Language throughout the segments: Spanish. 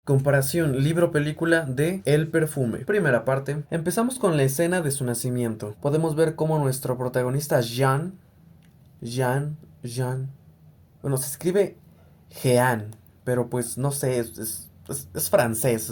Comparación libro-película de El perfume. Primera parte. Empezamos con la escena de su nacimiento. Podemos ver cómo nuestro protagonista Jean. Bueno, se escribe Jean, pero pues no sé, es francés.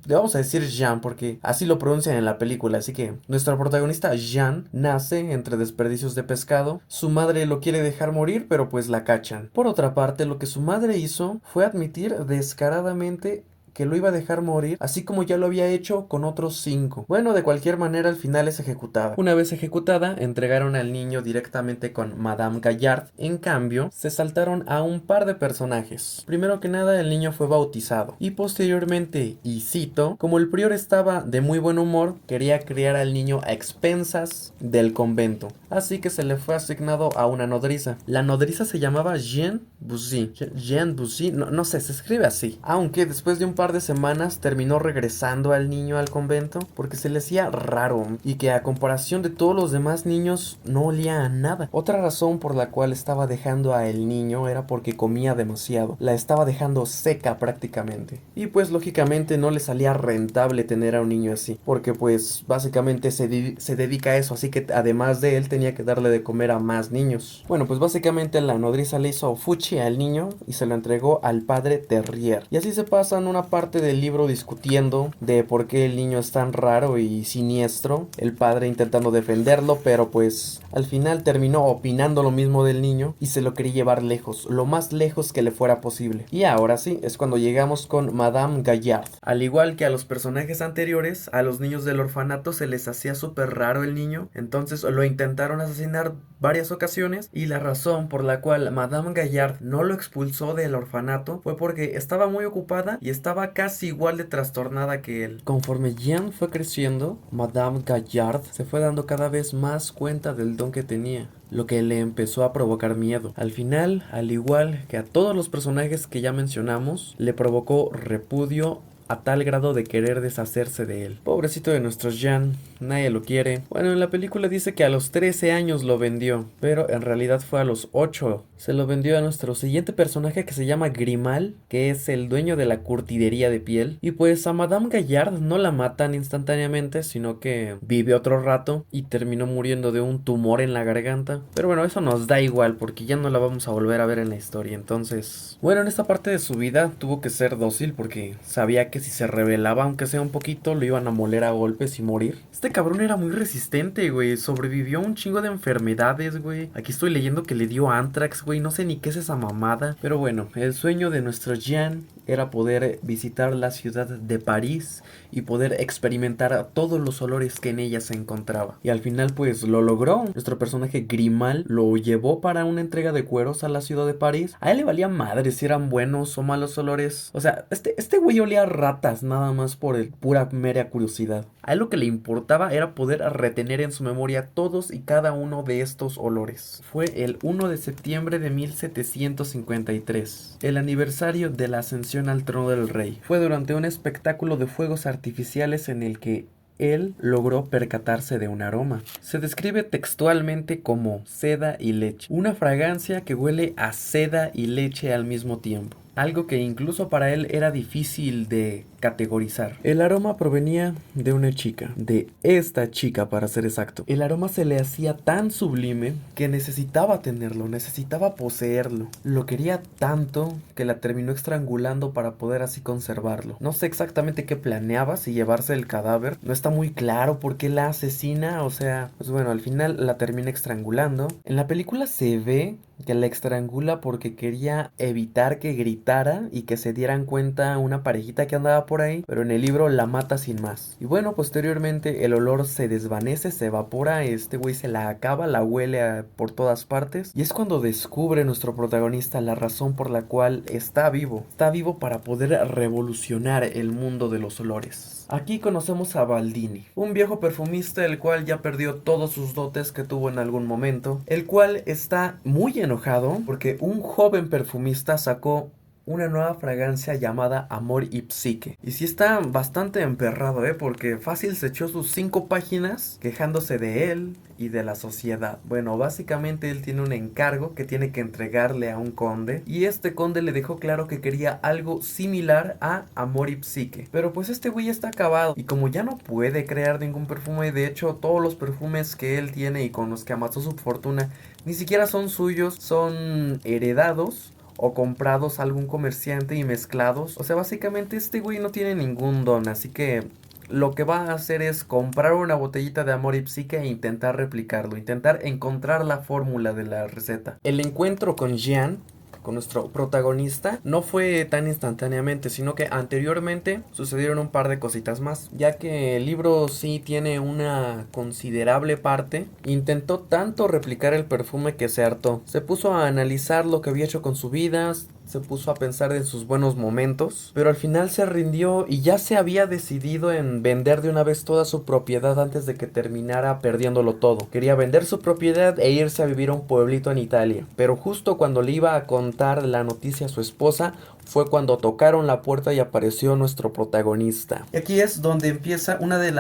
Le vamos a decir Jean porque así lo pronuncian en la película. Así que nuestro protagonista Jean nace entre desperdicios de pescado. Su madre lo quiere dejar morir, pero pues la cachan. Por otra parte, lo que su madre hizo fue admitir descaradamente que lo iba a dejar morir, así como ya lo había hecho con otros 5. Bueno, de cualquier manera al final es ejecutada. Una vez ejecutada, entregaron al niño directamente con Madame Gaillard. En cambio, se saltaron a un par de personajes. Primero que nada, el niño fue bautizado. Y posteriormente, y cito, como el prior estaba de muy buen humor, quería criar al niño a expensas del convento. Así que se le fue asignado a una nodriza. La nodriza se llamaba Jean Bussy. Jean Bussy, no sé, se escribe así. Aunque después de un par de semanas terminó regresando al niño al convento porque se le hacía raro y que a comparación de todos los demás niños no olía a nada. Otra razón por la cual estaba dejando a el niño era porque comía demasiado. La estaba dejando seca prácticamente. Y pues lógicamente no le salía rentable tener a un niño así, porque pues básicamente se dedica a eso, así que además de él tenía que darle de comer a más niños. Bueno, pues básicamente la nodriza le hizo fuchi al niño y se lo entregó al padre Terrier. Y así se pasan una parte del libro discutiendo de por qué el niño es tan raro y siniestro, el padre intentando defenderlo, pero pues al final terminó opinando lo mismo del niño y se lo quería llevar lejos, lo más lejos que le fuera posible. Y ahora sí, es cuando llegamos con Madame Gaillard. Al igual que a los personajes anteriores, a los niños del orfanato se les hacía súper raro el niño, entonces lo intentaron asesinar varias ocasiones y la razón por la cual Madame Gaillard no lo expulsó del orfanato fue porque estaba muy ocupada y estaba casi igual de trastornada que él. Conforme Jean fue creciendo, Madame Gaillard se fue dando cada vez más cuenta del don que tenía, lo que le empezó a provocar miedo. Al final, al igual que a todos los personajes que ya mencionamos, le provocó repudio a tal grado de querer deshacerse de él. Pobrecito de nuestro Jean, nadie lo quiere. Bueno, en la película dice que a los 13 años lo vendió, pero en realidad fue a los 8. Se lo vendió a nuestro siguiente personaje que se llama Grimal, que es el dueño de la curtidería de piel. Y pues a Madame Gaillard no la matan instantáneamente, sino que vive otro rato y terminó muriendo de un tumor en la garganta. Pero bueno, eso nos da igual porque ya no la vamos a volver a ver en la historia. Entonces, bueno, en esta parte de su vida tuvo que ser dócil porque sabía que si se rebelaba, aunque sea un poquito, lo iban a moler a golpes y morir. Este cabrón era muy resistente, güey. Sobrevivió a un chingo de enfermedades, güey. Aquí estoy leyendo que le dio anthrax, güey. No sé ni qué es esa mamada. Pero bueno, el sueño de nuestro Jean era poder visitar la ciudad de París y poder experimentar todos los olores que en ella se encontraba. Y al final pues lo logró. Nuestro personaje Grimal lo llevó para una entrega de cueros a la ciudad de París. A él le valía madre si eran buenos o malos olores. O sea, este güey olía a ratas nada más por el pura mera curiosidad. A él lo que le importaba era poder retener en su memoria todos y cada uno de estos olores. Fue el 1 de septiembre de 1753, el aniversario de la ascensión al trono del rey. Fue durante un espectáculo de fuegos artificiales en el que él logró percatarse de un aroma. Se describe textualmente como seda y leche, una fragancia que huele a seda y leche al mismo tiempo. Algo que incluso para él era difícil de categorizar. El aroma provenía de una chica, de esta chica para ser exacto. El aroma se le hacía tan sublime que necesitaba tenerlo, necesitaba poseerlo. Lo quería tanto que la terminó estrangulando para poder así conservarlo. No sé exactamente qué planeaba, si llevarse el cadáver. No está muy claro por qué la asesina, o sea, pues bueno, al final la termina estrangulando. En la película se ve que la estrangula porque quería evitar que gritara y que se dieran cuenta una parejita que andaba por ahí, pero en el libro la mata sin más. Y bueno, posteriormente el olor se desvanece, se evapora, este güey se la acaba, la huele por todas partes, y es cuando descubre nuestro protagonista la razón por la cual está vivo. Está vivo para poder revolucionar el mundo de los olores. Aquí conocemos a Baldini, un viejo perfumista el cual ya perdió todos sus dotes que tuvo en algún momento, el cual está muy enojado porque un joven perfumista sacó una nueva fragancia llamada Amor y Psique. Y sí está bastante emperrado, porque fácil se echó sus 5 páginas quejándose de él y de la sociedad. Bueno, básicamente él tiene un encargo que tiene que entregarle a un conde, y este conde le dejó claro que quería algo similar a Amor y Psique. Pero pues este güey está acabado, y como ya no puede crear ningún perfume, de hecho todos los perfumes que él tiene y con los que amasó su fortuna ni siquiera son suyos, son heredados o comprados a algún comerciante y mezclados. O sea, básicamente este güey no tiene ningún don, así que lo que va a hacer es comprar una botellita de Amor y Psique e intentar replicarlo, intentar encontrar la fórmula de la receta. El encuentro con Jean, con nuestro protagonista, no fue tan instantáneamente, sino que anteriormente sucedieron un par de cositas más, ya que el libro sí tiene una considerable parte. Intentó tanto replicar el perfume que se hartó, se puso a analizar lo que había hecho con su vida, se puso a pensar en sus buenos momentos, pero al final se rindió y ya se había decidido en vender de una vez toda su propiedad antes de que terminara perdiéndolo todo. Quería vender su propiedad e irse a vivir a un pueblito en Italia, pero justo cuando le iba a contar la noticia a su esposa, fue cuando tocaron la puerta y apareció nuestro protagonista. Y aquí es donde empieza una de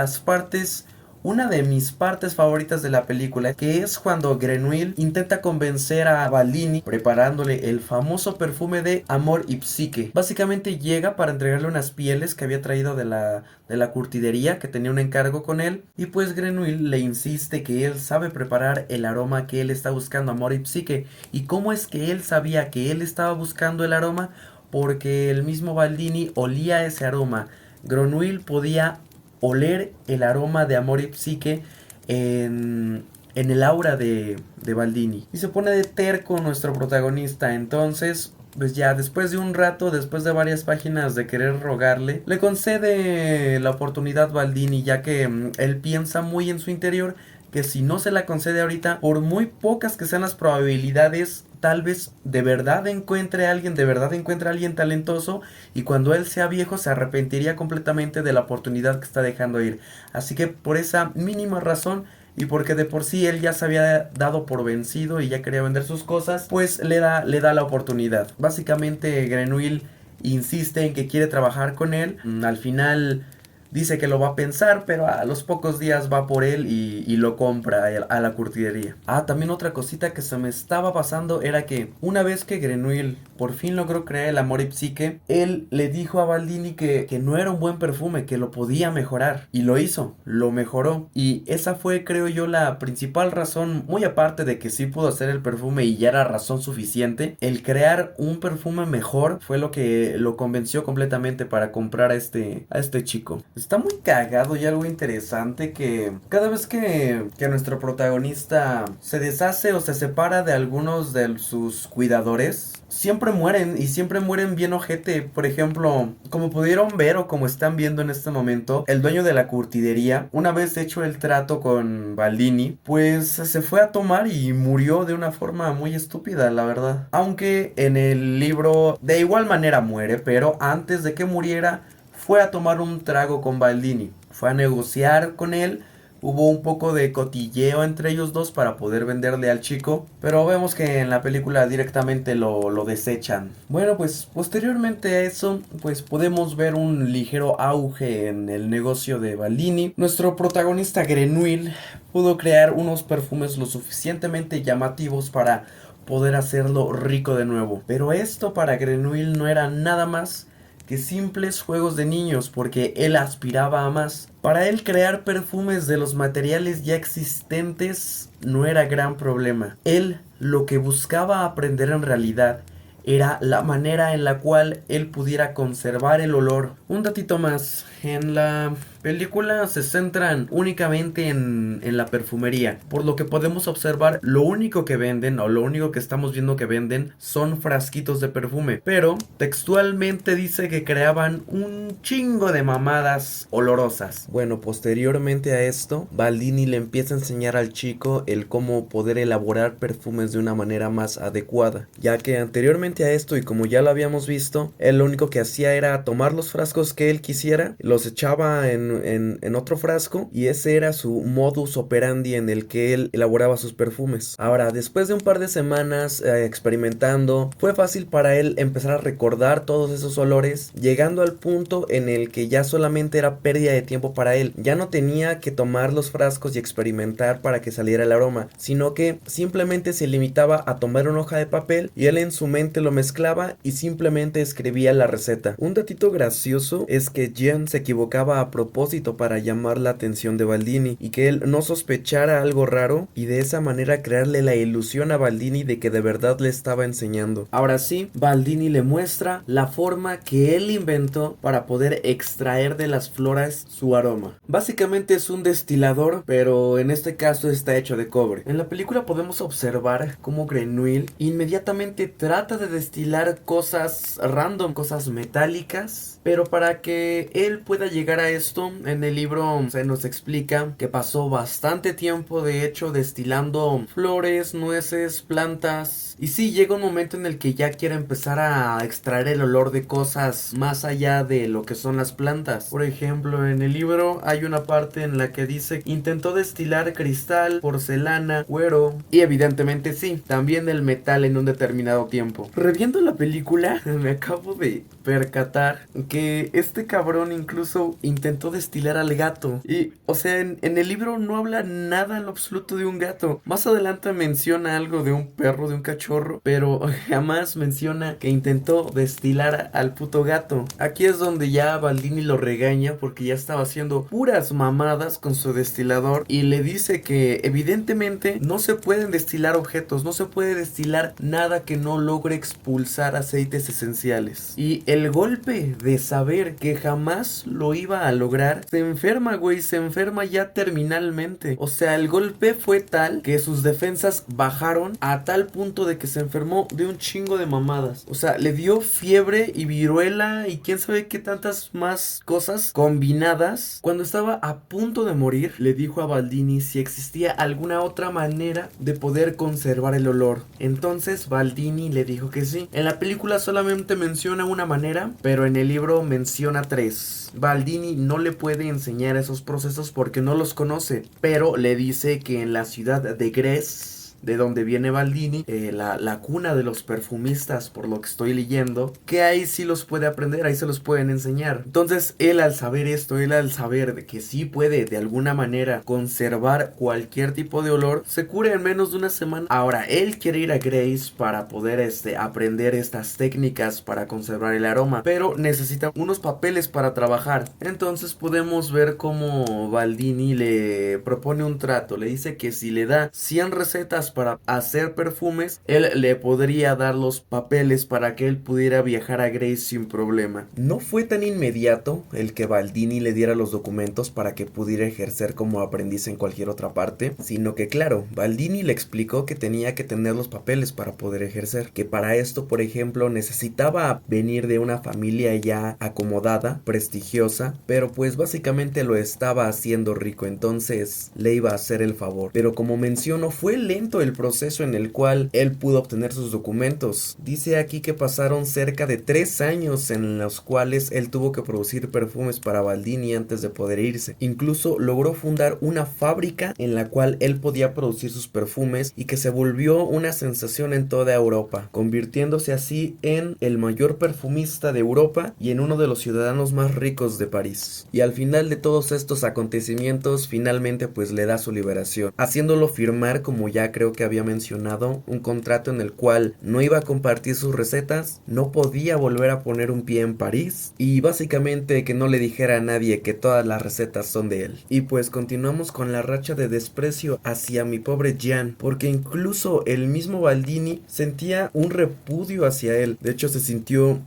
mis partes favoritas de la película, que es cuando Grenouille intenta convencer a Baldini preparándole el famoso perfume de Amor y Psique. Básicamente llega para entregarle unas pieles que había traído de la curtidería, que tenía un encargo con él, y pues Grenouille le insiste que él sabe preparar el aroma que él está buscando, Amor y Psique. ¿Y cómo es que él sabía que él estaba buscando el aroma? Porque el mismo Baldini olía ese aroma. Grenouille podía oler el aroma de Amor y Psique en el aura de Baldini. Y se pone de terco nuestro protagonista. Entonces, pues ya después de un rato, después de varias páginas de querer rogarle, le concede la oportunidad Baldini, ya que él piensa muy en su interior que si no se la concede ahorita, por muy pocas que sean las probabilidades, tal vez de verdad encuentre a alguien, de verdad encuentre a alguien talentoso, y cuando él sea viejo se arrepentiría completamente de la oportunidad que está dejando ir. Así que por esa mínima razón, y porque de por sí él ya se había dado por vencido y ya quería vender sus cosas, pues le da la oportunidad. Básicamente Grenouille insiste en que quiere trabajar con él. Al final dice que lo va a pensar, pero a los pocos días va por él y lo compra a la curtidería. También otra cosita que se me estaba pasando era que una vez que Grenouille por fin logró crear el Amor y Psique, él le dijo a Baldini que no era un buen perfume, que lo podía mejorar. Y lo hizo, lo mejoró. Y esa fue, creo yo, la principal razón, muy aparte de que sí pudo hacer el perfume y ya era razón suficiente. El crear un perfume mejor fue lo que lo convenció completamente para comprar a este chico. Está muy cagado y algo interesante que cada vez que nuestro protagonista se deshace o se separa de algunos de sus cuidadores, siempre mueren, y siempre mueren bien ojete. Por ejemplo, como pudieron ver o como están viendo en este momento, el dueño de la curtidería, una vez hecho el trato con Baldini, pues se fue a tomar y murió de una forma muy estúpida, la verdad. Aunque en el libro de igual manera muere, pero antes de que muriera fue a tomar un trago con Baldini, fue a negociar con él. Hubo un poco de cotilleo entre ellos dos para poder venderle al chico, pero vemos que en la película directamente lo desechan. Bueno, pues posteriormente a eso, pues podemos ver un ligero auge en el negocio de Baldini. Nuestro protagonista Grenouille pudo crear unos perfumes lo suficientemente llamativos para poder hacerlo rico de nuevo. Pero esto para Grenouille no era nada más que simples juegos de niños, porque él aspiraba a más. Para él crear perfumes de los materiales ya existentes no era gran problema. Él lo que buscaba aprender en realidad era la manera en la cual él pudiera conservar el olor. Un datito más, en la película se centran únicamente en la perfumería, por lo que podemos observar lo único que venden, o lo único que estamos viendo que venden, son frasquitos de perfume, pero textualmente dice que creaban un chingo de mamadas olorosas. Bueno, posteriormente a esto, Baldini le empieza a enseñar al chico el cómo poder elaborar perfumes de una manera más adecuada, ya que anteriormente a esto, y como ya lo habíamos visto, él lo único que hacía era tomar los frascos que él quisiera, los echaba en en otro frasco, y ese era su modus operandi en el que él elaboraba sus perfumes. Ahora, después de un par de semanas experimentando, fue fácil para él empezar a recordar todos esos olores, llegando al punto en el que ya solamente era pérdida de tiempo para él. Ya no tenía que tomar los frascos y experimentar para que saliera el aroma, sino que simplemente se limitaba a tomar una hoja de papel y él en su mente lo mezclaba y simplemente escribía la receta. Un datito gracioso es que Jean se equivocaba a propósito para llamar la atención de Baldini y que él no sospechara algo raro, y de esa manera crearle la ilusión a Baldini de que de verdad le estaba enseñando. Ahora sí, Baldini le muestra la forma que él inventó para poder extraer de las flores su aroma. Básicamente es un destilador, pero en este caso está hecho de cobre. En la película podemos observar cómo Grenouille inmediatamente trata de destilar cosas random, cosas metálicas, pero para que él pueda llegar a esto, en el libro se nos explica que pasó bastante tiempo, de hecho, destilando flores, nueces, plantas. Y sí, llega un momento en el que ya quiere empezar a extraer el olor de cosas más allá de lo que son las plantas. Por ejemplo, en el libro hay una parte en la que dice: intentó destilar cristal, porcelana, cuero, y evidentemente sí, también el metal en un determinado tiempo. Reviendo la película, me acabo de percatar que este cabrón incluso intentó destilar al gato. Y, o sea, en el libro no habla nada en lo absoluto de un gato. Más adelante menciona algo de un perro, de un cachorro, pero jamás menciona que intentó destilar al puto gato. Aquí es donde ya Baldini lo regaña porque ya estaba haciendo puras mamadas con su destilador, y le dice que evidentemente no se pueden destilar objetos, no se puede destilar nada que no logre expulsar aceites esenciales. Y el golpe de saber que jamás lo iba a lograr, se enferma, güey, se enferma ya terminalmente. O sea, el golpe fue tal que sus defensas bajaron a tal punto de que se enfermó de un chingo de mamadas. O sea, le dio fiebre y viruela y quién sabe qué tantas más cosas combinadas. Cuando estaba a punto de morir, le dijo a Baldini si existía alguna otra manera de poder conservar el olor. Entonces Baldini le dijo que sí. En la película solamente menciona una manera, pero en el libro menciona 3. Baldini no le puede enseñar esos procesos porque no los conoce, pero le dice que en la ciudad de Grés, de donde viene Baldini, la cuna de los perfumistas, por lo que estoy leyendo, que ahí sí los puede aprender, ahí se los pueden enseñar. Entonces él, al saber esto, él al saber de que sí puede de alguna manera conservar cualquier tipo de olor, se cura en menos de una semana. Ahora él quiere ir a Grace para poder aprender estas técnicas para conservar el aroma, pero necesita unos papeles para trabajar. Entonces podemos ver cómo Baldini le propone un trato, le dice que si le da 100 recetas para hacer perfumes, él le podría dar los papeles para que él pudiera viajar a Grace sin problema. No fue tan inmediato el que Baldini le diera los documentos para que pudiera ejercer como aprendiz en cualquier otra parte, sino que claro, Baldini le explicó que tenía que tener los papeles para poder ejercer, que para esto, por ejemplo, necesitaba venir de una familia ya acomodada, prestigiosa, pero pues básicamente lo estaba haciendo rico, entonces le iba a hacer el favor. Pero como menciono, fue lento el proceso en el cual él pudo obtener sus documentos. Dice aquí que pasaron cerca de 3 años en los cuales él tuvo que producir perfumes para Baldini antes de poder irse. Incluso logró fundar una fábrica en la cual él podía producir sus perfumes y que se volvió una sensación en toda Europa, convirtiéndose así en el mayor perfumista de Europa y en uno de los ciudadanos más ricos de París. Y al final de todos estos acontecimientos, finalmente pues le da su liberación, haciéndolo firmar, como ya creo que había mencionado, un contrato en el cual no iba a compartir sus recetas, no podía volver a poner un pie en París y básicamente que no le dijera a nadie que todas las recetas son de él. Y pues continuamos con la racha de desprecio hacia mi pobre Jean, porque incluso el mismo Baldini sentía un repudio hacia él. De hecho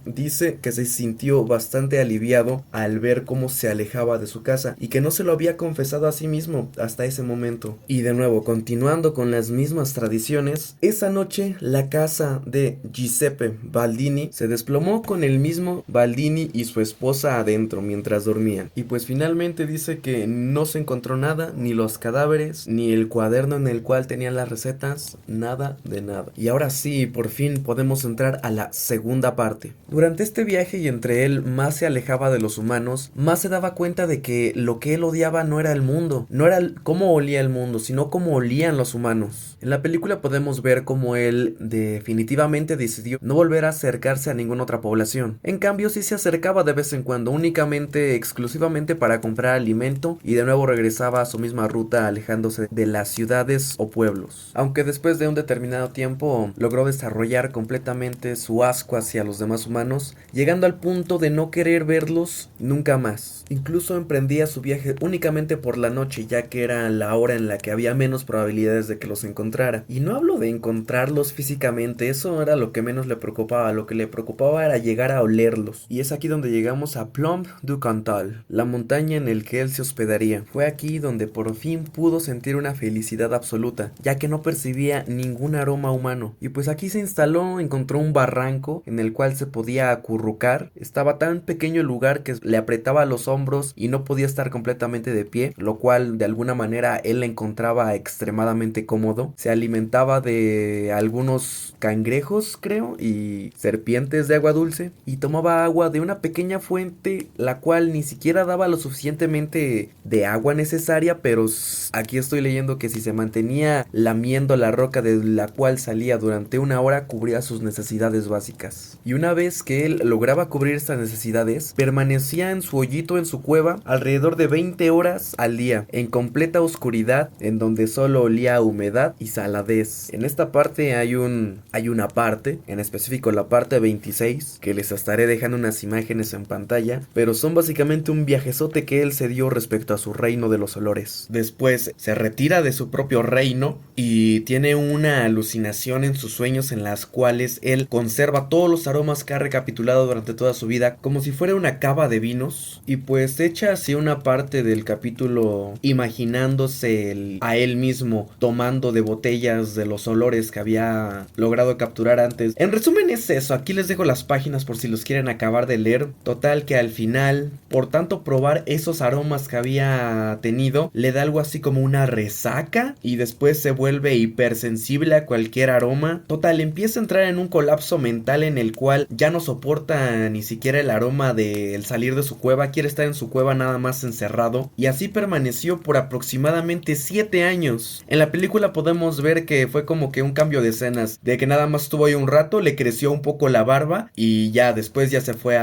dice que se sintió bastante aliviado al ver cómo se alejaba de su casa y que no se lo había confesado a sí mismo hasta ese momento. Y de nuevo, continuando con las mismas mismas tradiciones, esa noche la casa de Giuseppe Baldini se desplomó con el mismo Baldini y su esposa adentro mientras dormían. Y pues finalmente dice que no se encontró nada, ni los cadáveres, ni el cuaderno en el cual tenían las recetas, nada de nada. Y ahora sí, por fin podemos entrar a la segunda parte. Durante este viaje y entre él más se alejaba de los humanos, más se daba cuenta de que lo que él odiaba no era el mundo, no era cómo olía el mundo, sino cómo olían los humanos. En la película podemos ver cómo él definitivamente decidió no volver a acercarse a ninguna otra población. En cambio, sí se acercaba de vez en cuando, únicamente, exclusivamente para comprar alimento, y de nuevo regresaba a su misma ruta alejándose de las ciudades o pueblos. Aunque después de un determinado tiempo logró desarrollar completamente su asco hacia los demás humanos, llegando al punto de no querer verlos nunca más. Incluso emprendía su viaje únicamente por la noche, ya que era la hora en la que había menos probabilidades de que los encontrara. Y no hablo de encontrarlos físicamente, eso era lo que menos le preocupaba. Lo que le preocupaba era llegar a olerlos. Y es aquí donde llegamos a Plomb du Cantal, la montaña en el que él se hospedaría. Fue aquí donde por fin pudo sentir una felicidad absoluta, ya que no percibía ningún aroma humano. Y pues aquí se instaló, encontró un barranco en el cual se podía acurrucar. Estaba tan pequeño el lugar que le apretaba los hombros y no podía estar completamente de pie, lo cual de alguna manera él le encontraba extremadamente cómodo. Se alimentaba de algunos cangrejos, creo, y serpientes de agua dulce, y tomaba agua de una pequeña fuente, la cual ni siquiera daba lo suficientemente de agua necesaria, pero aquí estoy leyendo que si se mantenía lamiendo la roca de la cual salía durante una hora, cubría sus necesidades básicas. Y una vez que él lograba cubrir estas necesidades, permanecía en su hoyito en su cueva alrededor de 20 horas al día, en completa oscuridad, en donde solo olía a humedad y saladez. En esta parte hay una parte, en específico la parte 26, que les estaré dejando unas imágenes en pantalla, pero son básicamente un viajezote que él se dio respecto a su reino de los olores. Después se retira de su propio reino y tiene una alucinación en sus sueños en las cuales él conserva todos los aromas que ha recapitulado durante toda su vida como si fuera una cava de vinos, y pues echa así una parte del capítulo imaginándose a él mismo tomando de botellas de los olores que había logrado capturar antes. En resumen es eso, aquí les dejo las páginas por si los quieren acabar de leer. Total que al final, por tanto probar esos aromas que había tenido, le da algo así como una resaca y después se vuelve hipersensible a cualquier aroma. Total, empieza a entrar en un colapso mental en el cual ya no soporta ni siquiera el aroma del salir de su cueva, quiere estar en su cueva nada más encerrado, y así permaneció por aproximadamente 7 años. En la película podemos ver que fue como que un cambio de escenas, de que nada más estuvo ahí un rato, le creció un poco la barba y ya después ya se fue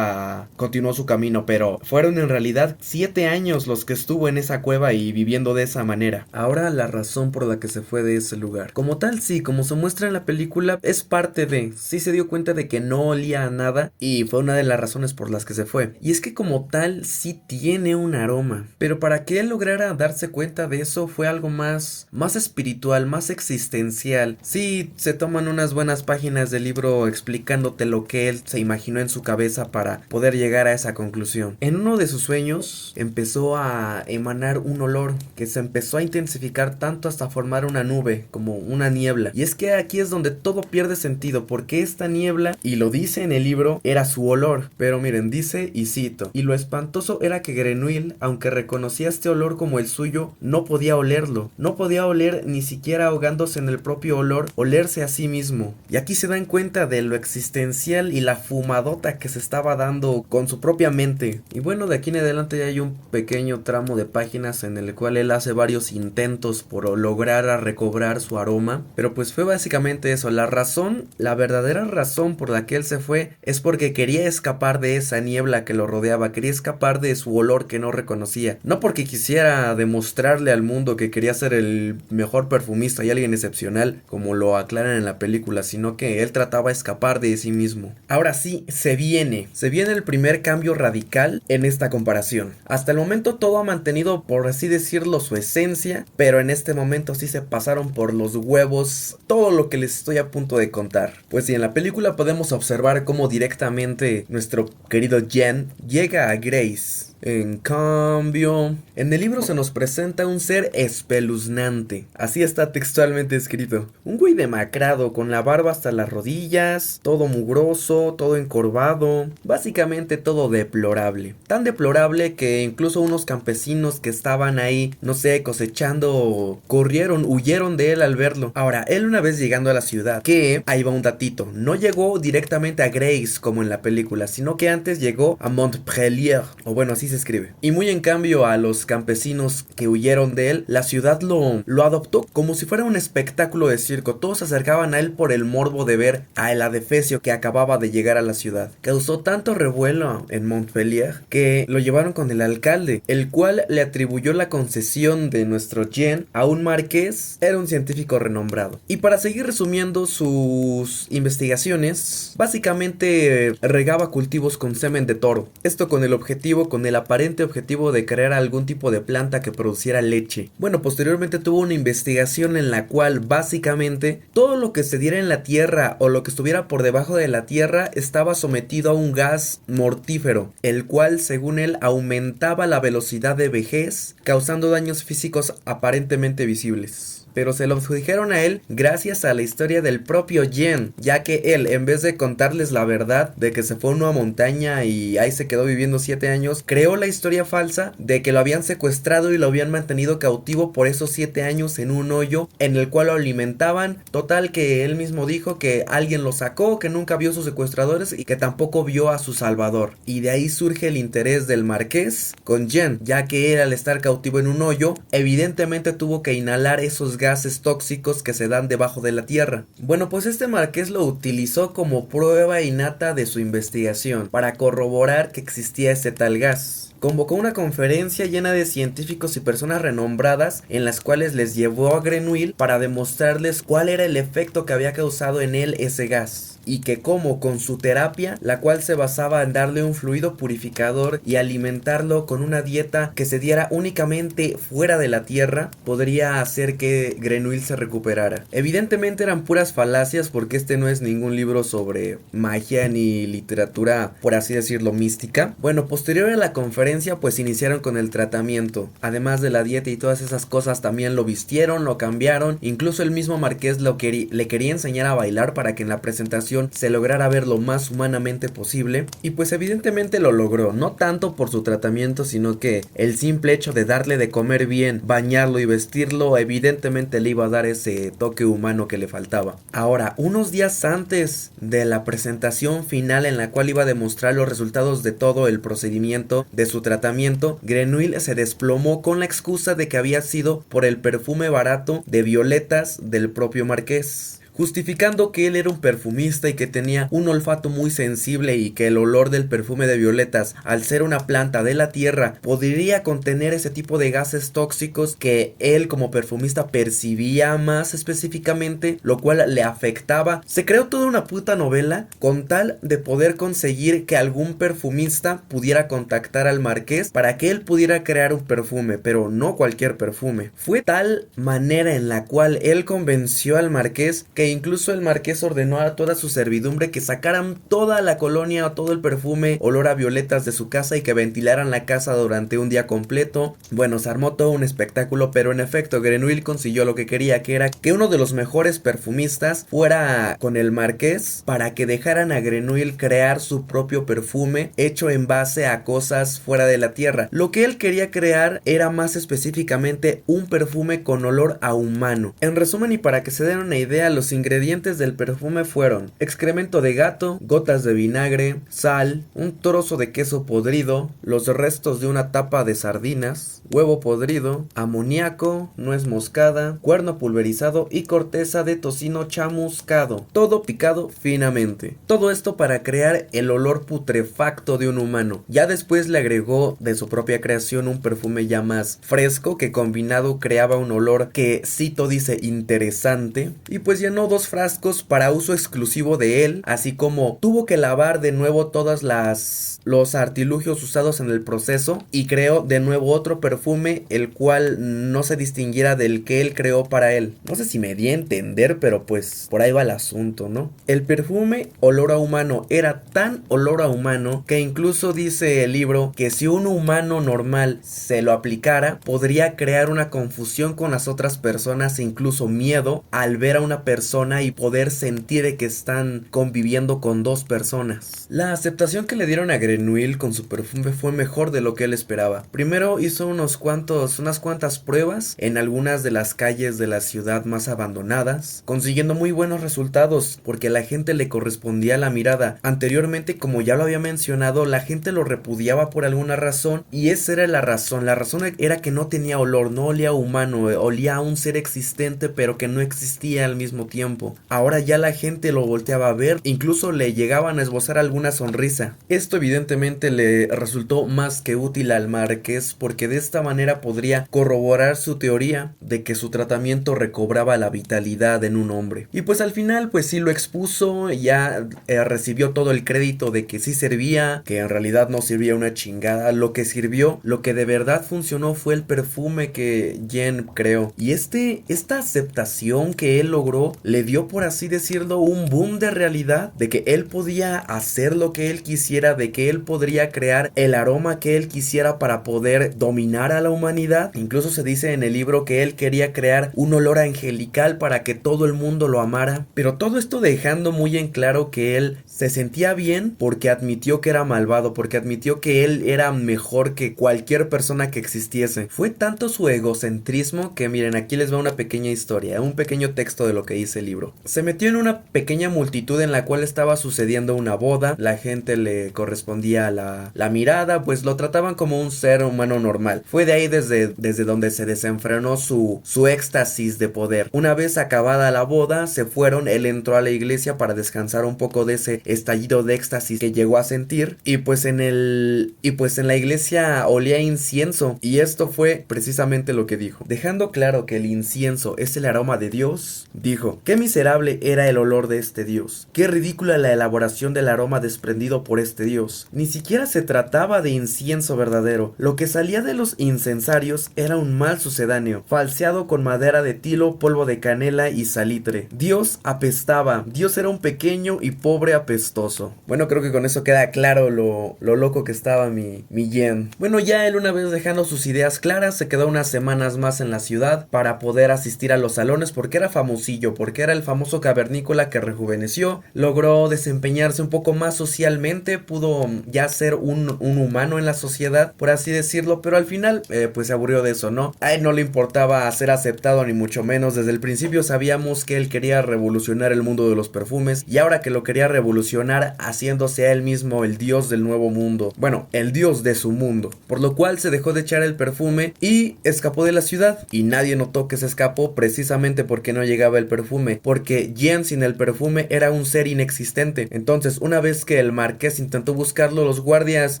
continuó su camino, pero fueron en realidad 7 años los que estuvo en esa cueva y viviendo de esa manera. Ahora la razón por la que se fue de ese lugar, como tal, sí, como se muestra en la película, es parte de, sí se dio cuenta de que no olía a nada y fue una de las razones por las que se fue. Y es que como tal sí tiene un aroma, pero para que él lograra darse cuenta de eso fue algo más espiritual, más existencial. Sí, se toman unas buenas páginas del libro explicándote lo que él se imaginó en su cabeza para poder llegar a esa conclusión. En uno de sus sueños empezó a emanar un olor que se empezó a intensificar tanto hasta formar una nube, como una niebla. Y es que aquí es donde todo pierde sentido, porque esta niebla, y lo dice en el libro, era su olor. Pero miren, dice, y cito: y lo espantoso era que Grenouille, aunque reconocía este olor como el suyo, no podía olerlo. No podía oler ni siquiera ahogándose en el propio olor, olerse a sí mismo. Y aquí se dan cuenta de lo existencial y la fumadota que se estaba dando con su propia mente. Y bueno, de aquí en adelante ya hay un pequeño tramo de páginas en el cual él hace varios intentos por lograr a recobrar su aroma, pero pues fue básicamente eso. La verdadera razón por la que él se fue es porque quería escapar de esa niebla que lo rodeaba, quería escapar de su olor que no reconocía, no porque quisiera demostrarle al mundo que quería ser el mejor perfumista y alguien excepcional, como lo aclaran en la película, sino que él trataba de escapar de sí mismo. Ahora sí, se viene el primer cambio radical en esta comparación. Hasta el momento todo ha mantenido, por así decirlo, su esencia, pero en este momento sí se pasaron por los huevos todo lo que les estoy a punto de contar. Pues sí, en la película podemos observar cómo directamente nuestro querido Jen llega a Grace En cambio, en el libro se nos presenta un ser espeluznante. Así está textualmente escrito. Un güey demacrado, con la barba hasta las rodillas, todo mugroso, todo encorvado, básicamente todo deplorable. Tan deplorable que incluso unos campesinos que estaban ahí, no sé, cosechando, huyeron de él al verlo. Ahora, él una vez llegando a la ciudad, que ahí va un datito, no llegó directamente a Grace como en la película, sino que antes llegó a Montpellier, o bueno, así se escribe. Y muy en cambio a los campesinos que huyeron de él, la ciudad lo adoptó como si fuera un espectáculo de circo. Todos se acercaban a él por el morbo de ver a el adefesio que acababa de llegar a la ciudad. Causó tanto revuelo en Montpellier que lo llevaron con el alcalde, el cual le atribuyó la concesión de nuestro Jean a un marqués. Era un científico renombrado. Y para seguir resumiendo sus investigaciones, básicamente regaba cultivos con semen de toro. Esto con el aparente objetivo de crear algún tipo de planta que produciera leche. Bueno, posteriormente tuvo una investigación en la cual básicamente todo lo que se diera en la tierra o lo que estuviera por debajo de la tierra estaba sometido a un gas mortífero, el cual según él aumentaba la velocidad de vejez, causando daños físicos aparentemente visibles. Pero se lo adjudicaron a él gracias a la historia del propio Jean, ya que él, en vez de contarles la verdad de que se fue a una montaña y ahí se quedó viviendo 7 años, creó la historia falsa de que lo habían secuestrado y lo habían mantenido cautivo por esos 7 años en un hoyo en el cual lo alimentaban. Total que él mismo dijo que alguien lo sacó, que nunca vio a sus secuestradores y que tampoco vio a su salvador. Y de ahí surge el interés del marqués con Jean, ya que él al estar cautivo en un hoyo, evidentemente tuvo que inhalar esos gases tóxicos que se dan debajo de la tierra. Bueno, pues este marqués lo utilizó como prueba innata de su investigación para corroborar que existía ese tal gas. Convocó una conferencia llena de científicos y personas renombradas en las cuales les llevó a Grenouille para demostrarles cuál era el efecto que había causado en él ese gas. Y que como con su terapia, la cual se basaba en darle un fluido purificador y alimentarlo con una dieta que se diera únicamente fuera de la tierra, podría hacer que Grenouille se recuperara. Evidentemente eran puras falacias porque este no es ningún libro sobre magia ni literatura, por así decirlo, mística. Bueno, posterior a la conferencia pues iniciaron con el tratamiento. Además de la dieta y todas esas cosas, también lo vistieron, lo cambiaron. Incluso el mismo marqués le quería enseñar a bailar para que en la presentación se lograra ver lo más humanamente posible. Y pues evidentemente lo logró, no tanto por su tratamiento, sino que el simple hecho de darle de comer bien, bañarlo y vestirlo, evidentemente le iba a dar ese toque humano que le faltaba. Ahora, unos días antes de la presentación final en la cual iba a demostrar los resultados de todo el procedimiento de su tratamiento, Grenouille se desplomó con la excusa de que había sido por el perfume barato de violetas del propio marqués, justificando que él era un perfumista y que tenía un olfato muy sensible y que el olor del perfume de violetas, al ser una planta de la tierra, podría contener ese tipo de gases tóxicos que él como perfumista percibía más específicamente, lo cual le afectaba. Se creó toda una puta novela con tal de poder conseguir que algún perfumista pudiera contactar al marqués para que él pudiera crear un perfume, pero no cualquier perfume. Fue tal manera en la cual él convenció al marqués que incluso el marqués ordenó a toda su servidumbre que sacaran toda la colonia o todo el perfume olor a violetas de su casa y que ventilaran la casa durante un día completo. Bueno, se armó todo un espectáculo, pero en efecto Grenouille consiguió lo que quería, que era que uno de los mejores perfumistas fuera con el marqués para que dejaran a Grenouille crear su propio perfume hecho en base a cosas fuera de la tierra. Lo que él quería crear era más específicamente un perfume con olor a humano. En resumen, y para que se den una idea, los ingredientes del perfume fueron excremento de gato, gotas de vinagre, sal, un trozo de queso podrido, los restos de una tapa de sardinas, huevo podrido, amoníaco, nuez moscada, cuerno pulverizado y corteza de tocino chamuscado, todo picado finamente. Todo esto para crear el olor putrefacto de un humano. Ya después le agregó de su propia creación un perfume ya más fresco que combinado creaba un olor que, cito, dice interesante. Y pues llenó o dos frascos para uso exclusivo de él, así como tuvo que lavar de nuevo todos los artilugios usados en el proceso y creó de nuevo otro perfume el cual no se distinguiera del que él creó para él. No sé si me di a entender, pero pues por ahí va el asunto, ¿no? El perfume olor a humano era tan olor a humano que incluso dice el libro que si un humano normal se lo aplicara podría crear una confusión con las otras personas e incluso miedo al ver a una persona y poder sentir que están conviviendo con dos personas. La aceptación que le dieron a Grenouille con su perfume fue mejor de lo que él esperaba. Primero hizo unas cuantas pruebas en algunas de las calles de la ciudad más abandonadas, consiguiendo muy buenos resultados porque a la gente le correspondía la mirada. Anteriormente, como ya lo había mencionado, la gente lo repudiaba por alguna razón y esa era la razón. La razón era que no tenía olor, no olía humano, olía a un ser existente pero que no existía al mismo tiempo. Ahora ya la gente lo volteaba a ver, incluso le llegaban a esbozar alguna sonrisa. Esto evidentemente le resultó más que útil al marqués porque de esta manera podría corroborar su teoría de que su tratamiento recobraba la vitalidad en un hombre. Y pues al final pues sí lo expuso, ya recibió todo el crédito de que sí servía, que en realidad no servía una chingada. Lo que sirvió, lo que de verdad funcionó fue el perfume que Jean creó. Y esta aceptación que él logró le dio, por así decirlo, un boom de realidad, de que él podía hacer lo que él quisiera, de que él podría crear el aroma que él quisiera para poder dominar a la humanidad. Incluso se dice en el libro que él quería crear un olor angelical para que todo el mundo lo amara, pero todo esto dejando muy en claro que él se sentía bien porque admitió que era malvado, porque admitió que él era mejor que cualquier persona que existiese. Fue tanto su egocentrismo que miren, aquí les va una pequeña historia, un pequeño texto de lo que dice el libro. Se metió en una pequeña multitud en la cual estaba sucediendo una boda, la gente le correspondía la mirada, pues lo trataban como un ser humano normal. Fue de ahí desde donde se desenfrenó su éxtasis de poder. Una vez acabada la boda, se fueron, él entró a la iglesia para descansar un poco de ese estallido de éxtasis que llegó a sentir, y pues en la iglesia olía incienso, y esto fue precisamente lo que dijo. Dejando claro que el incienso es el aroma de Dios, dijo: qué miserable era el olor de este Dios, qué ridícula la elaboración del aroma desprendido por este Dios. Ni siquiera se trataba de incienso verdadero, lo que salía de los incensarios era un mal sucedáneo, falseado con madera de tilo, polvo de canela y salitre. Dios apestaba, Dios era un pequeño y pobre apestoso. Bueno, creo que con eso queda claro lo loco que estaba mi Jen. Bueno, ya él, una vez dejando sus ideas claras, se quedó unas semanas más en la ciudad para poder asistir a los salones porque era famosillo, porque era el famoso cavernícola que rejuveneció, logró desempeñarse un poco más socialmente, pudo ya ser un humano en la sociedad, por así decirlo, pero al final pues se aburrió de eso, ¿no? A él no le importaba ser aceptado ni mucho menos. Desde el principio sabíamos que él quería revolucionar el mundo de los perfumes, y ahora que lo quería revolucionar haciéndose a él mismo el dios del nuevo mundo, bueno, el dios de su mundo, por lo cual se dejó de echar el perfume y escapó de la ciudad, y nadie notó que se escapó precisamente porque no llegaba el perfume, porque Jean sin el perfume era un ser inexistente. Entonces, una vez que el marqués intentó buscarlo, los guardias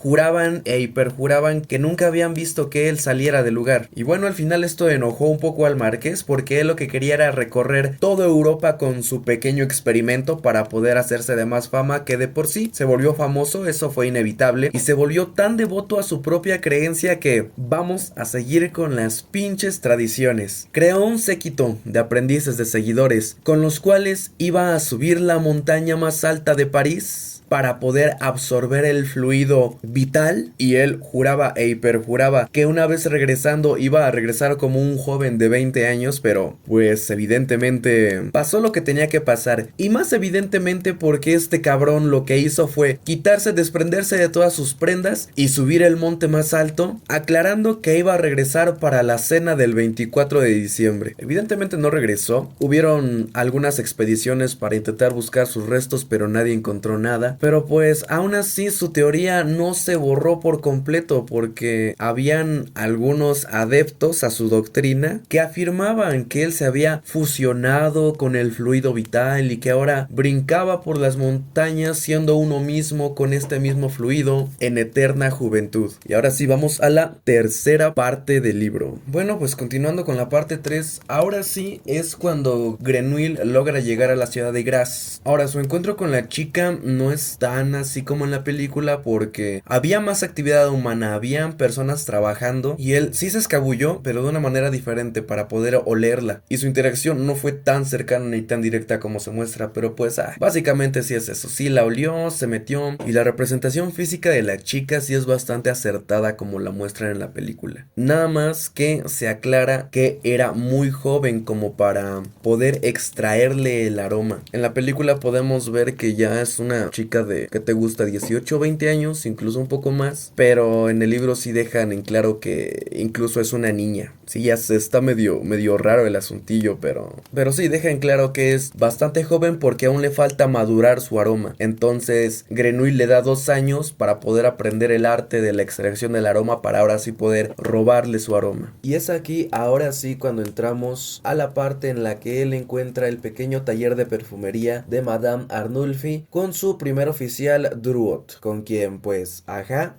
juraban e hiperjuraban que nunca habían visto que él saliera del lugar. Y bueno, al final esto enojó un poco al marqués porque él lo que quería era recorrer toda Europa con su pequeño experimento para poder hacerse de más fama, que de por sí se volvió famoso, eso fue inevitable, y se volvió tan devoto a su propia creencia que vamos a seguir con las pinches tradiciones. Creó un séquito de aprendices, de seguidores, con los cuales iba a subir la montaña más alta de París para poder absorber el fluido vital, y él juraba e hiperjuraba que una vez regresando iba a regresar como un joven de 20 años, pero pues evidentemente pasó lo que tenía que pasar, y más evidentemente porque este cabrón lo que hizo fue desprenderse de todas sus prendas y subir el monte más alto, aclarando que iba a regresar para la cena del 24 de diciembre. Evidentemente no regresó, hubieron algunas expediciones para intentar buscar sus restos, pero nadie encontró nada. Pero pues aún así su teoría no se borró por completo porque habían algunos adeptos a su doctrina que afirmaban que él se había fusionado con el fluido vital y que ahora brincaba por las montañas siendo uno mismo con este mismo fluido en eterna juventud. Y ahora sí vamos a la tercera parte del libro. Bueno, pues continuando con la parte 3, ahora sí es cuando Grenouille logra llegar a la ciudad de Grasse. Ahora su encuentro con la chica no es tan así como en la película porque había más actividad humana, habían personas trabajando y él sí se escabulló, pero de una manera diferente para poder olerla. Y su interacción no fue tan cercana ni tan directa como se muestra, pero pues básicamente sí es eso. Sí la olió, se metió y la representación física de la chica sí es bastante acertada como la muestran en la película. Nada más que se aclara que era muy joven como para poder extraerle el aroma. En la película podemos ver que ya es una chica de, ¿qué te gusta? 18 o 20 años, incluso un poco más, pero en el libro sí dejan en claro que incluso es una niña. Sí, ya se está medio raro el asuntillo, pero sí deja en claro que es bastante joven porque aún le falta madurar su aroma. Entonces Grenouille le da 2 años para poder aprender el arte de la extracción del aroma para ahora sí poder robarle su aroma. Y es aquí ahora sí cuando entramos a la parte en la que él encuentra el pequeño taller de perfumería de Madame Arnulfi con su primer oficial Drouot, con quien pues,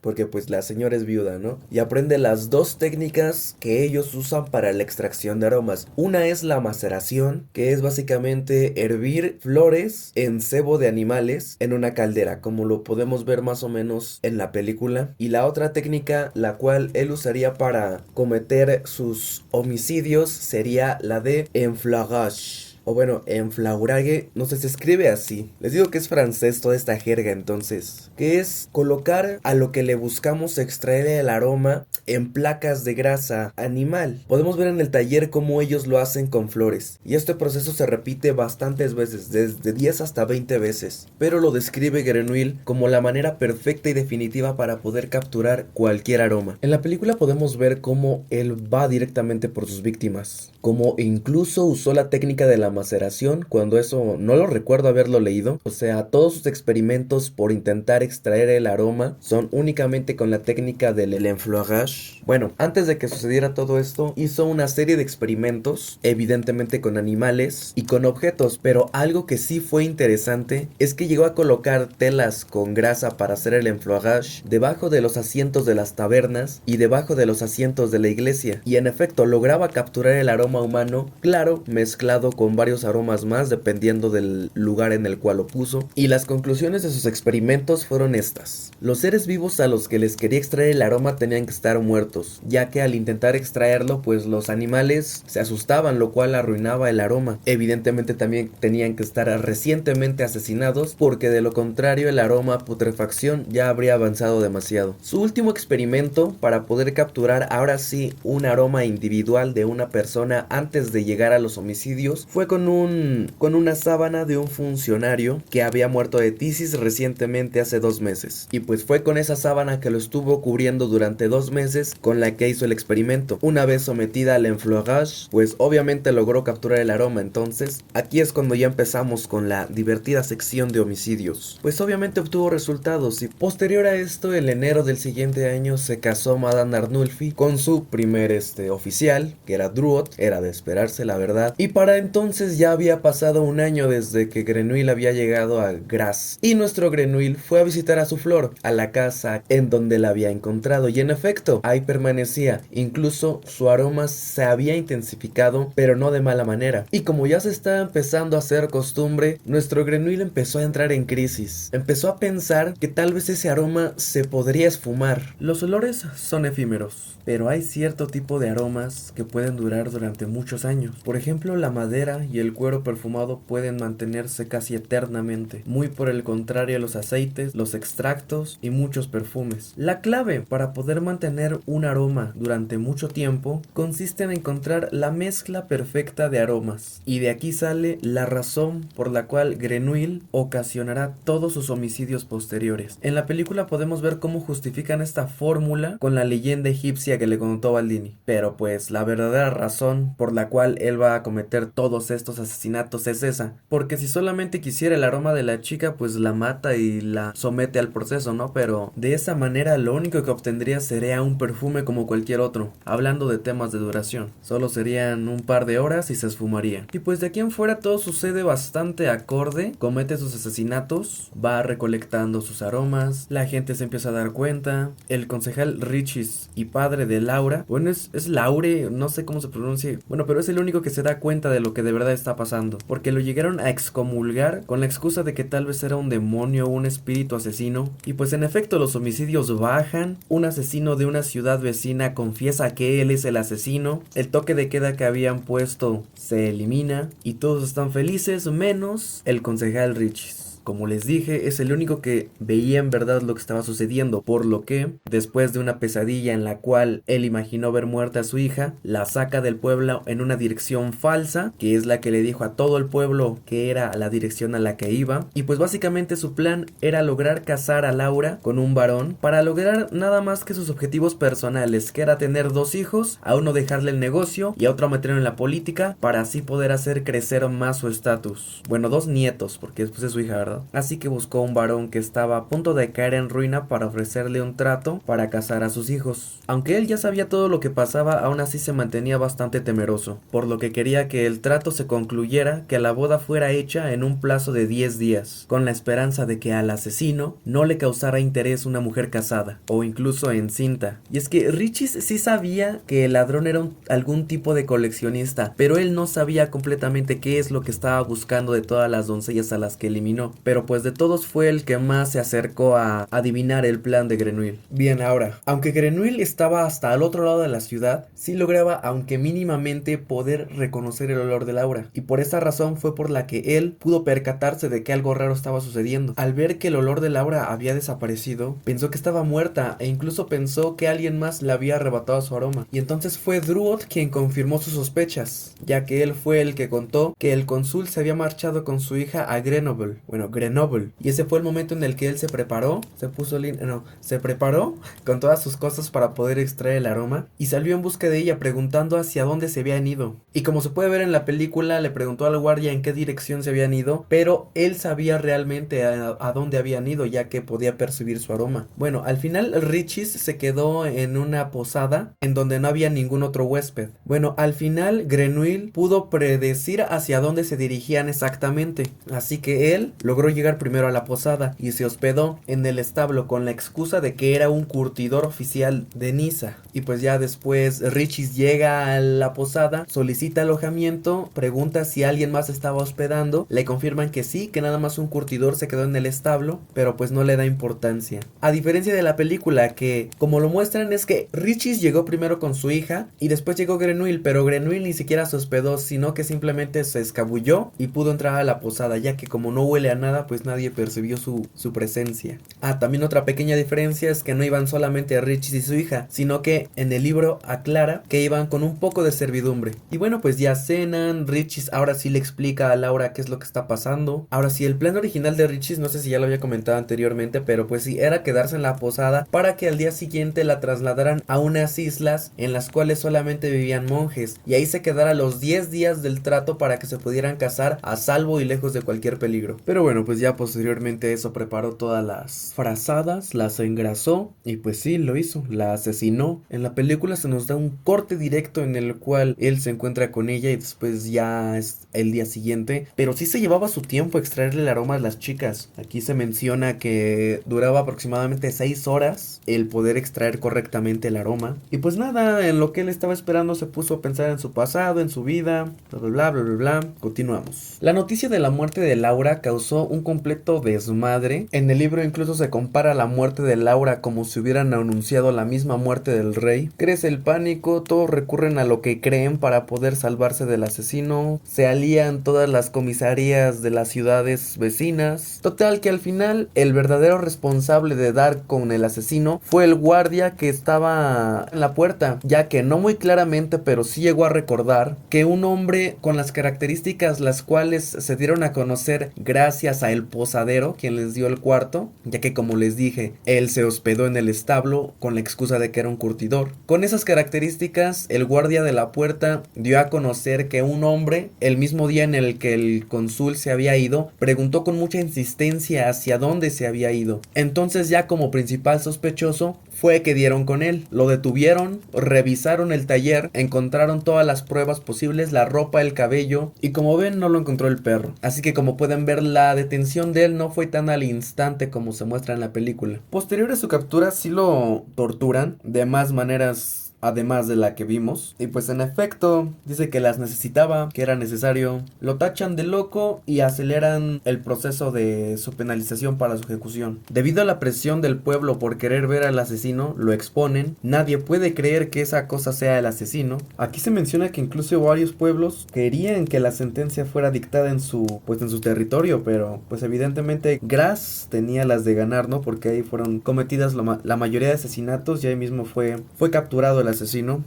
porque pues la señora es viuda, ¿no? Y aprende las dos técnicas que ellos usan para la extracción de aromas. Una es la maceración, que es básicamente hervir flores en sebo de animales en una caldera, como lo podemos ver más o menos en la película. Y la otra técnica, la cual él usaría para cometer sus homicidios, sería la de enflagrage. O bueno, enflagrage, no sé, se escribe así. Les digo que es francés toda esta jerga entonces. Que es colocar a lo que le buscamos extraer el aroma en placas de grasa animal. Podemos ver en el taller cómo ellos lo hacen con flores. Y este proceso se repite bastantes veces, desde 10 hasta 20 veces. Pero lo describe Grenouille como la manera perfecta y definitiva para poder capturar cualquier aroma. En la película podemos ver cómo él va directamente por sus víctimas. Como incluso usó la técnica de la maceración, cuando eso no lo recuerdo haberlo leído. O sea, todos sus experimentos por intentar extraer el aroma son únicamente con la técnica del enflagrage. Bueno, antes de que sucediera todo esto, hizo una serie de experimentos, evidentemente con animales y con objetos, pero algo que sí fue interesante es que llegó a colocar telas con grasa para hacer el enflagrage debajo de los asientos de las tabernas y debajo de los asientos de la iglesia, y en efecto lograba capturar el aroma humano, claro, mezclado con varios aromas más dependiendo del lugar en el cual lo puso. Y las conclusiones de sus experimentos fueron estas: los seres vivos a los que les quería extraer el aroma tenían que estar muertos, ya que al intentar extraerlo pues los animales se asustaban, lo cual arruinaba el aroma. Evidentemente también tenían que estar recientemente asesinados, porque de lo contrario el aroma a putrefacción ya habría avanzado demasiado. Su último experimento para poder capturar ahora sí un aroma individual de una persona antes de llegar a los homicidios fue con una sábana de un funcionario que había muerto de tisis recientemente hace 2 meses. Y pues fue con esa sábana que lo estuvo cubriendo durante 2 meses con la que hizo el experimento. Una vez sometida al enflagrage, pues obviamente logró capturar el aroma. Entonces aquí es cuando ya empezamos con la divertida sección de homicidios. Pues obviamente obtuvo resultados, y posterior a esto, en enero del siguiente año se casó Madame Arnulfi con su primer oficial, que era Drouot. Era de esperarse, la verdad. Y para entonces ya había pasado 1 año desde que Grenouille había llegado a Grasse, y nuestro Grenouille fue a visitar a su flor, a la casa en donde la había encontrado, y en efecto, ahí permanecía. Incluso su aroma se había intensificado, pero no de mala manera. Y como ya se estaba empezando a hacer costumbre, nuestro Grenouille empezó a entrar en crisis. Empezó a pensar que tal vez ese aroma se podría esfumar. Los olores son efímeros, pero hay cierto tipo de aromas que pueden durar durante muchos años. Por ejemplo, la madera y el cuero perfumado pueden mantenerse casi eternamente. Muy por el contrario, los aceites, los extractos y muchos perfumes. La clave para poder mantener un aroma durante mucho tiempo consiste en encontrar la mezcla perfecta de aromas. Y de aquí sale la razón por la cual Grenouille ocasionará todos sus homicidios posteriores. En la película podemos ver cómo justifican esta fórmula con la leyenda egipcia que le contó Baldini. Pero pues la verdadera razón por la cual él va a cometer todos estos asesinatos es esa, porque si solamente quisiera el aroma de la chica, pues la mata y la somete al proceso, ¿no? Pero de esa manera lo único que obtendría sería un perfume como cualquier otro. Hablando de temas de duración, solo serían un par de horas y se esfumaría. Y pues de aquí en fuera todo sucede bastante acorde, comete sus asesinatos, va recolectando sus aromas, la gente se empieza a dar cuenta, el concejal Richis y padre de Laura, bueno es Laure, no sé cómo se pronuncia, bueno, pero es el único que se da cuenta de lo que de verdad está pasando, porque lo llegaron a excomulgar con la excusa de que tal vez era un demonio o un espíritu asesino, y pues en efecto los homicidios bajan, un asesino de una ciudad vecina confiesa que él es el asesino, el toque de queda que habían puesto se elimina, y todos están felices menos el concejal Richis. Como les dije, es el único que veía en verdad lo que estaba sucediendo, por lo que, después de una pesadilla en la cual él imaginó ver muerta a su hija, la saca del pueblo en una dirección falsa, que es la que le dijo a todo el pueblo que era la dirección a la que iba, y pues básicamente su plan era lograr casar a Laura con un varón, para lograr nada más que sus objetivos personales, que era tener 2 hijos, a uno dejarle el negocio y a otro meterlo en la política, para así poder hacer crecer más su estatus. Bueno, 2 nietos, porque después es su hija, ¿verdad? Así que buscó un varón que estaba a punto de caer en ruina para ofrecerle un trato para casar a sus hijos. Aunque él ya sabía todo lo que pasaba, aún así se mantenía bastante temeroso, por lo que quería que el trato se concluyera, que la boda fuera hecha en un plazo de 10 días, con la esperanza de que al asesino no le causara interés una mujer casada, o incluso encinta. Y es que Richis sí sabía que el ladrón era algún tipo de coleccionista, pero él no sabía completamente qué es lo que estaba buscando de todas las doncellas a las que eliminó. Pero pues de todos fue el que más se acercó a adivinar el plan de Grenouille. Bien, ahora, aunque Grenouille estaba hasta al otro lado de la ciudad, sí lograba, aunque mínimamente, poder reconocer el olor de Laura. Y por esa razón fue por la que él pudo percatarse de que algo raro estaba sucediendo. Al ver que el olor de Laura había desaparecido, pensó que estaba muerta e incluso pensó que alguien más le había arrebatado su aroma. Y entonces fue Druot quien confirmó sus sospechas, ya que él fue el que contó que el cónsul se había marchado con su hija a Grenoble. Bueno, Grenoble. Y ese fue el momento en el que él se preparó, se preparó con todas sus cosas para poder extraer el aroma y salió en busca de ella preguntando hacia dónde se habían ido. Y como se puede ver en la película, le preguntó al guardia en qué dirección se habían ido, pero él sabía realmente a dónde habían ido, ya que podía percibir su aroma. Bueno, al final Richis se quedó en una posada en donde no había ningún otro huésped. Bueno, al final Grenouille pudo predecir hacia dónde se dirigían exactamente, así que él logró llegar primero a la posada y se hospedó en el establo con la excusa de que era un curtidor oficial de Niza. Y pues ya después Richis llega a la posada, solicita alojamiento, pregunta si alguien más estaba hospedando, le confirman que sí, que nada más un curtidor se quedó en el establo, pero pues no le da importancia. A diferencia de la película, que como lo muestran es que Richis llegó primero con su hija y después llegó Grenouille, pero Grenouille ni siquiera se hospedó, sino que simplemente se escabulló y pudo entrar a la posada, ya que como no huele a nada, pues nadie percibió su presencia. También otra pequeña diferencia es que no iban solamente Richis y su hija, sino que en el libro aclara que iban con un poco de servidumbre. Y bueno, pues ya cenan, Richis ahora sí le explica a Laura qué es lo que está pasando. Ahora sí, el plan original de Richis, no sé si ya lo había comentado anteriormente, pero pues sí, era quedarse en la posada para que al día siguiente la trasladaran a unas islas en las cuales solamente vivían monjes, y ahí se quedara los 10 días del trato para que se pudieran casar a salvo y lejos de cualquier peligro. Pero bueno, pues ya posteriormente eso preparó todas las frazadas, las engrasó y pues sí, lo hizo, la asesinó. En la película se nos da un corte directo en el cual él se encuentra con ella y después ya es el día siguiente, pero sí se llevaba su tiempo extraerle el aroma a las chicas. Aquí se menciona que duraba aproximadamente 6 horas el poder extraer correctamente el aroma. Y pues nada, en lo que él estaba esperando se puso a pensar en su pasado, en su vida, bla bla bla bla bla bla. Continuamos. La noticia de la muerte de Laura causó un completo desmadre. En el libro incluso se compara la muerte de Laura como si hubieran anunciado la misma muerte del rey. Crece el pánico, todos recurren a lo que creen para poder salvarse del asesino, se alían todas las comisarías de las ciudades vecinas. Total que al final el verdadero responsable de dar con el asesino fue el guardia que estaba en la puerta, ya que no muy claramente, pero sí llegó a recordar que un hombre con las características las cuales se dieron a conocer gracias gracias a el posadero quien les dio el cuarto, ya que como les dije, él se hospedó en el establo con la excusa de que era un curtidor. Con esas características, el guardia de la puerta dio a conocer que un hombre, el mismo día en el que el cónsul se había ido, preguntó con mucha insistencia hacia dónde se había ido. Entonces, ya como principal sospechoso, fue que dieron con él, lo detuvieron, revisaron el taller, encontraron todas las pruebas posibles, la ropa, el cabello, y como ven no lo encontró el perro. Así que como pueden ver, la detención de él no fue tan al instante como se muestra en la película. Posterior a su captura sí lo torturan de más maneras además de la que vimos, y pues en efecto dice que las necesitaba, que era necesario, lo tachan de loco y aceleran el proceso de su penalización para su ejecución. Debido a la presión del pueblo por querer ver al asesino, lo exponen, nadie puede creer que esa cosa sea el asesino. Aquí se menciona que incluso varios pueblos querían que la sentencia fuera dictada en su territorio, pero pues evidentemente Graz tenía las de ganar, ¿no? Porque ahí fueron cometidas la mayoría de asesinatos y ahí mismo fue capturado el asesino.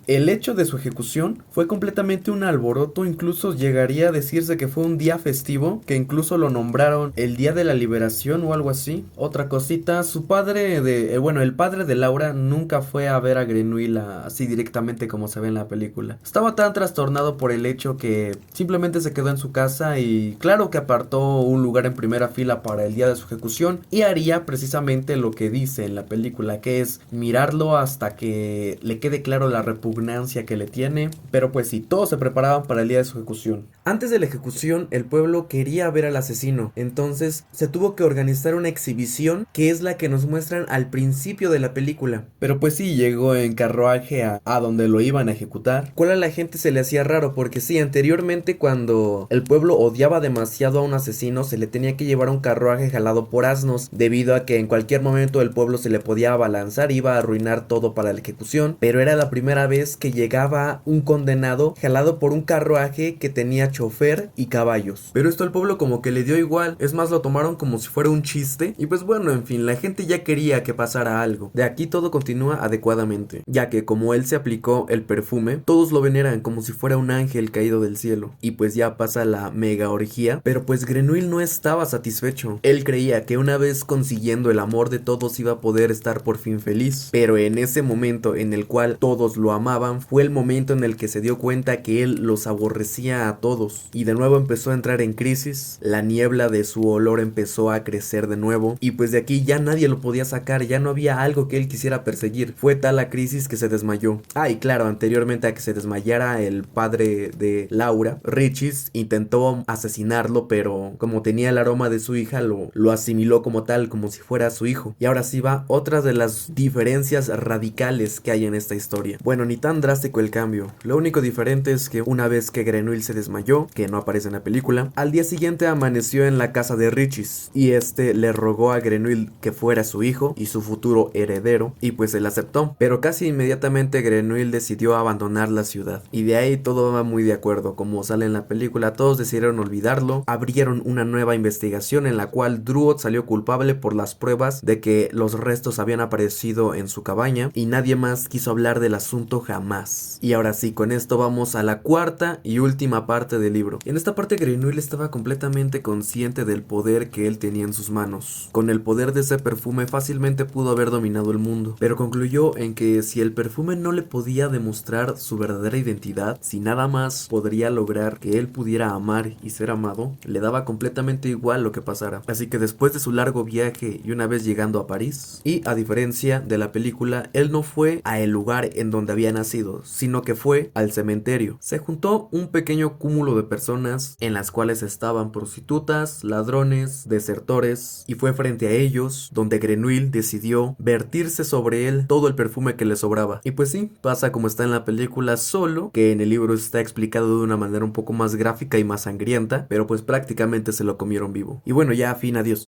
El hecho de su ejecución fue completamente un alboroto, incluso llegaría a decirse que fue un día festivo, que incluso lo nombraron el día de la liberación o algo así. Otra cosita, su padre el padre de Laura nunca fue a ver a Grenouille así directamente como se ve en la película. Estaba tan trastornado por el hecho que simplemente se quedó en su casa y claro que apartó un lugar en primera fila para el día de su ejecución y haría precisamente lo que dice en la película, que es mirarlo hasta que le quede claro la repugnancia que le tiene. Pero pues sí, todos se preparaban para el día de su ejecución. Antes de la ejecución, el pueblo quería ver al asesino, entonces se tuvo que organizar una exhibición que es la que nos muestran al principio de la película. Pero pues sí, llegó en carruaje a donde lo iban a ejecutar, cual a la gente se le hacía raro, porque sí, anteriormente cuando el pueblo odiaba demasiado a un asesino, se le tenía que llevar un carruaje jalado por asnos, debido a que en cualquier momento el pueblo se le podía abalanzar, iba a arruinar todo para la ejecución, pero era la primera vez que llegaba un condenado jalado por un carruaje que tenía chofer y caballos. Pero esto al pueblo como que le dio igual, es más, lo tomaron como si fuera un chiste, y pues bueno, en fin, la gente ya quería que pasara algo. De aquí todo continúa adecuadamente, ya que como él se aplicó el perfume, todos lo veneran como si fuera un ángel caído del cielo, y pues ya pasa la mega orgía, pero pues Grenouille no estaba satisfecho. Él creía que una vez consiguiendo el amor de todos iba a poder estar por fin feliz, pero en ese momento en el cual todos lo amaban, fue el momento en el que se dio cuenta que él los aborrecía a todos, y de nuevo empezó a entrar en crisis, la niebla de su olor empezó a crecer de nuevo, y pues de aquí ya nadie lo podía sacar, ya no había algo que él quisiera perseguir. Fue tal la crisis que se desmayó. Y claro, anteriormente a que se desmayara, el padre de Laura, Richis, intentó asesinarlo, pero como tenía el aroma de su hija, lo asimiló como tal, como si fuera su hijo. Y ahora sí va otra de las diferencias radicales que hay en esta historia. Bueno, ni tan drástico el cambio. Lo único diferente es que una vez que Grenouille se desmayó, que no aparece en la película, al día siguiente amaneció en la casa de Richis, y este le rogó a Grenouille que fuera su hijo y su futuro heredero, y pues él aceptó. Pero casi inmediatamente Grenouille decidió abandonar la ciudad, y de ahí todo va muy de acuerdo. Como sale en la película, todos decidieron olvidarlo, abrieron una nueva investigación en la cual Drouot salió culpable por las pruebas de que los restos habían aparecido en su cabaña, y nadie más quiso hablar del asunto jamás. Y ahora sí, con esto vamos a la cuarta y última parte del libro. En esta parte Grenouille estaba completamente consciente del poder que él tenía en sus manos. Con el poder de ese perfume fácilmente pudo haber dominado el mundo, pero concluyó en que si el perfume no le podía demostrar su verdadera identidad, si nada más podría lograr que él pudiera amar y ser amado, le daba completamente igual lo que pasara. Así que después de su largo viaje y una vez llegando a París, y a diferencia de la película, él no fue a el lugar en donde había nacido, sino que fue al cementerio. Se juntó un pequeño cúmulo de personas en las cuales estaban prostitutas, ladrones, desertores, y fue frente a ellos donde Grenouille decidió vertirse sobre él todo el perfume que le sobraba. Y pues sí, pasa como está en la película, solo que en el libro está explicado de una manera un poco más gráfica y más sangrienta, pero pues prácticamente se lo comieron vivo. Y bueno, ya fin, adiós.